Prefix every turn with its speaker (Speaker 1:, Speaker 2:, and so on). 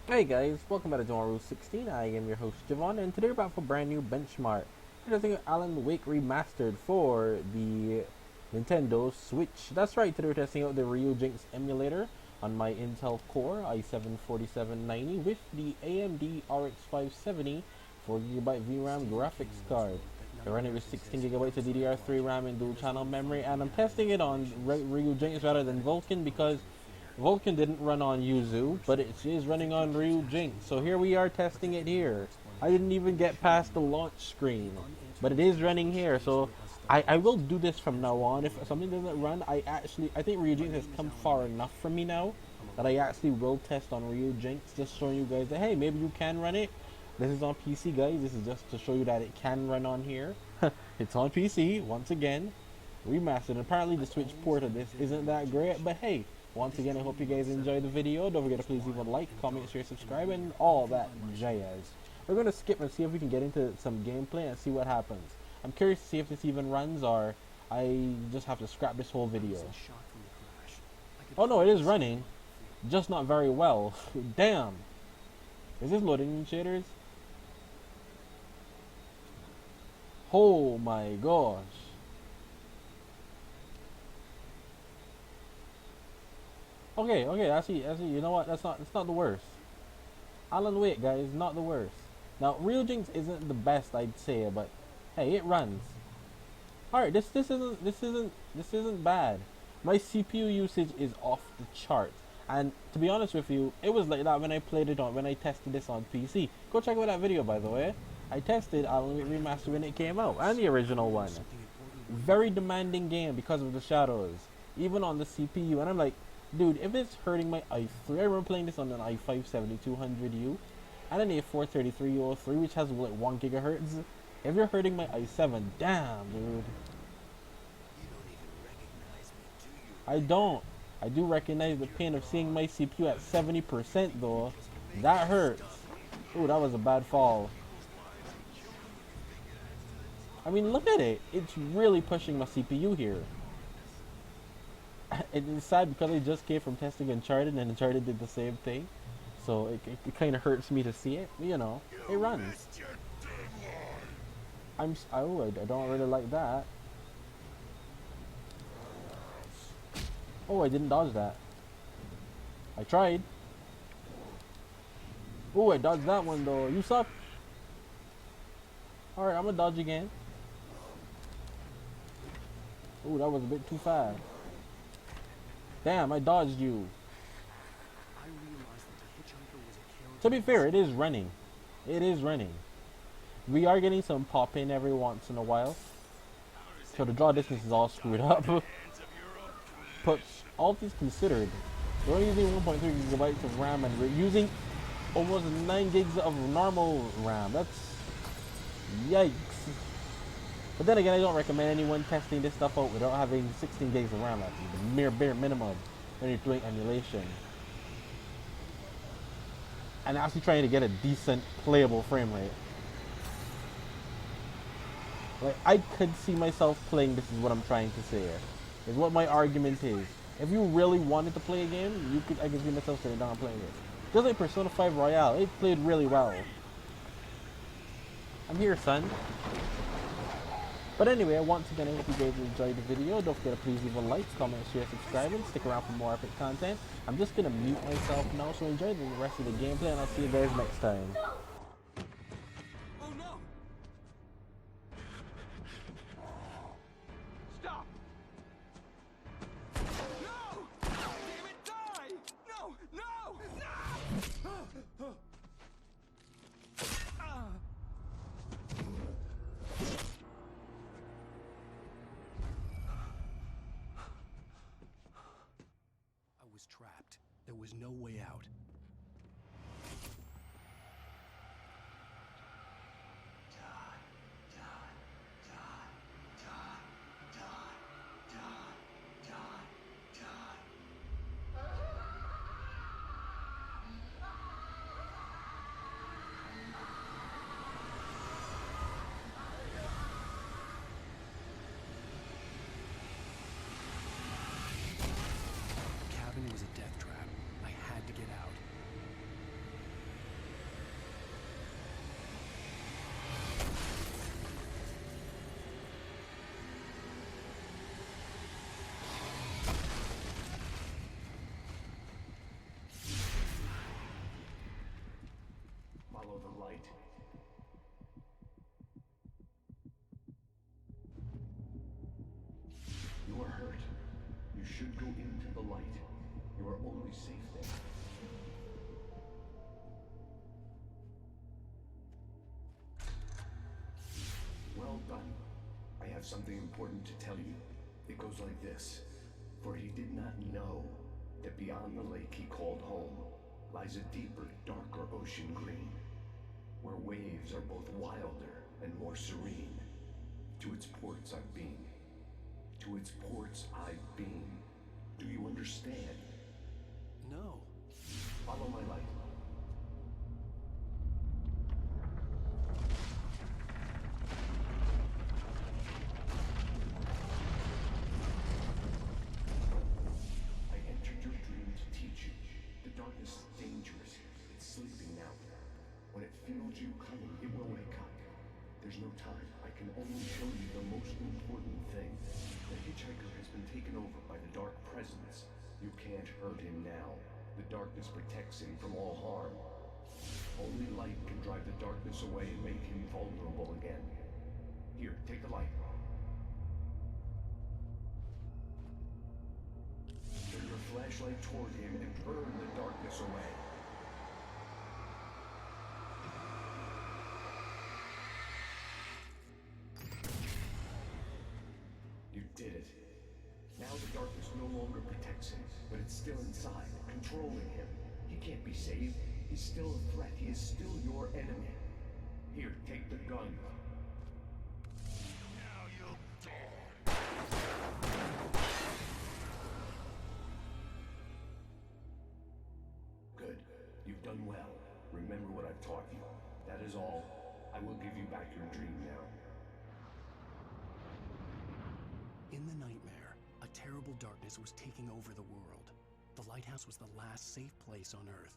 Speaker 1: Hey guys, welcome back to Rule 16. I am your host Javon, and today we're back for a brand new benchmark. We're testing Alan Wake Remastered for the Nintendo Switch. That's right, today we're testing out the Ryujinx emulator on my Intel Core i7-4790 with the AMD RX-570 4GB VRAM graphics card. We're running with 16GB of DDR3 RAM and dual channel memory, and I'm testing it on Ryujinx rather than Vulkan because Vulkan didn't run on Yuzu, but it is running on Ryujinx. So here we are testing it here. I didn't even get past the launch screen, but it is running here. So I will do this from now on. If something doesn't run, I think Ryujinx has come far enough from me now that I actually will test on Ryujinx, just showing you guys that hey, maybe you can run it. This is on PC, guys. This is just to show you that it can run on here. It's on PC once again, remastered. Apparently the Switch port of this isn't that great, but hey, once again, I hope you guys enjoyed the video. Don't forget to please leave a like, comment, share, subscribe, and all that jazz. We're going to skip and see if we can get into some gameplay and see what happens. I'm curious to see if this even runs or I just have to scrap this whole video. Oh no, it is running. Just not very well. Damn. Is this loading shaders? Oh my gosh. Okay, I see. You know what? It's not the worst. Alan Wake, guys, not the worst. Now, Ryujinx isn't the best, I'd say, but hey, it runs. All right, this isn't bad. My CPU usage is off the charts, and to be honest with you, it was like that when I tested this on PC. Go check out that video, by the way. I tested Alan Wake Remastered when it came out, and the original one. Very demanding game because of the shadows, even on the CPU, and I'm like, dude, if it's hurting my i3, I remember playing this on an i5-7200U and an A43303, which has like 1 gigahertz. If you're hurting my i7, damn, dude. I don't. I do recognize the pain of seeing my CPU at 70% though. That hurts. Ooh, that was a bad fall. I mean, look at it. It's really pushing my CPU here. It's sad because I just came from testing Uncharted and Uncharted did the same thing. So it kind of hurts me to see it. You know, it runs. I don't really like that. Oh, I didn't dodge that. I tried. Oh, I dodged that one though. You suck. Alright, I'm gonna dodge again. Oh, that was a bit too fast. Damn, I dodged you. To be fair, it is running. It is running. We are getting some pop in every once in a while. So the draw distance is all screwed up. But all things considered, we're only using 1.3 gigabytes of RAM and we're using almost 9 gigs of normal RAM. That's yikes. But then again, I don't recommend anyone testing this stuff out without having 16 gigs of RAM, at the mere bare minimum when you're doing emulation. And actually trying to get a decent playable frame rate. Like, I could see myself playing, this is what I'm trying to say here. Is what my argument is. If you really wanted to play a game, I could see myself sitting down and playing it. Just like Persona 5 Royale, it played really well. I'm here, son. But anyway, once again, I hope you guys enjoyed the video. Don't forget to please leave a like, comment, share, subscribe, and stick around for more epic content. I'm just going to mute myself now, so enjoy the rest of the gameplay, and I'll see you guys next time.
Speaker 2: Oh no! Stop! No! Damn it, die! No! No! No! I was trapped. There was no way out. The cabin was a death trap. I had to get out.
Speaker 3: Follow the light. You are hurt. You should go into the light. You are only safe there. Well done. I have something important to tell you. It goes like this. For he did not know that beyond the lake he called home lies a deeper, darker ocean green, where waves are both wilder and more serene. To its ports I've been. To its ports I've been. Do you understand?
Speaker 2: No.
Speaker 3: Follow my light. I entered your dream to teach you. The darkness is dangerous. It's sleeping now. When it feels you coming, it will wake up. There's no time. I can only show you the most important thing. The hitchhiker has been taken over by the dark presence. You can't hurt him now. The darkness protects him from all harm. Only light can drive the darkness away and make him vulnerable again. Here, take the light. Turn your flashlight toward him and burn the darkness away. You did it. Now the darkness no longer protects him, but it's still inside, controlling him. He can't be saved. He's still a threat. He is still your enemy. Here, take the gun. Now you'll die. Good. You've done well. Remember what I've taught you. That is all. I will give you back your dream now.
Speaker 2: In the nightmare, a terrible darkness was taking over the world. The lighthouse was the last safe place on Earth.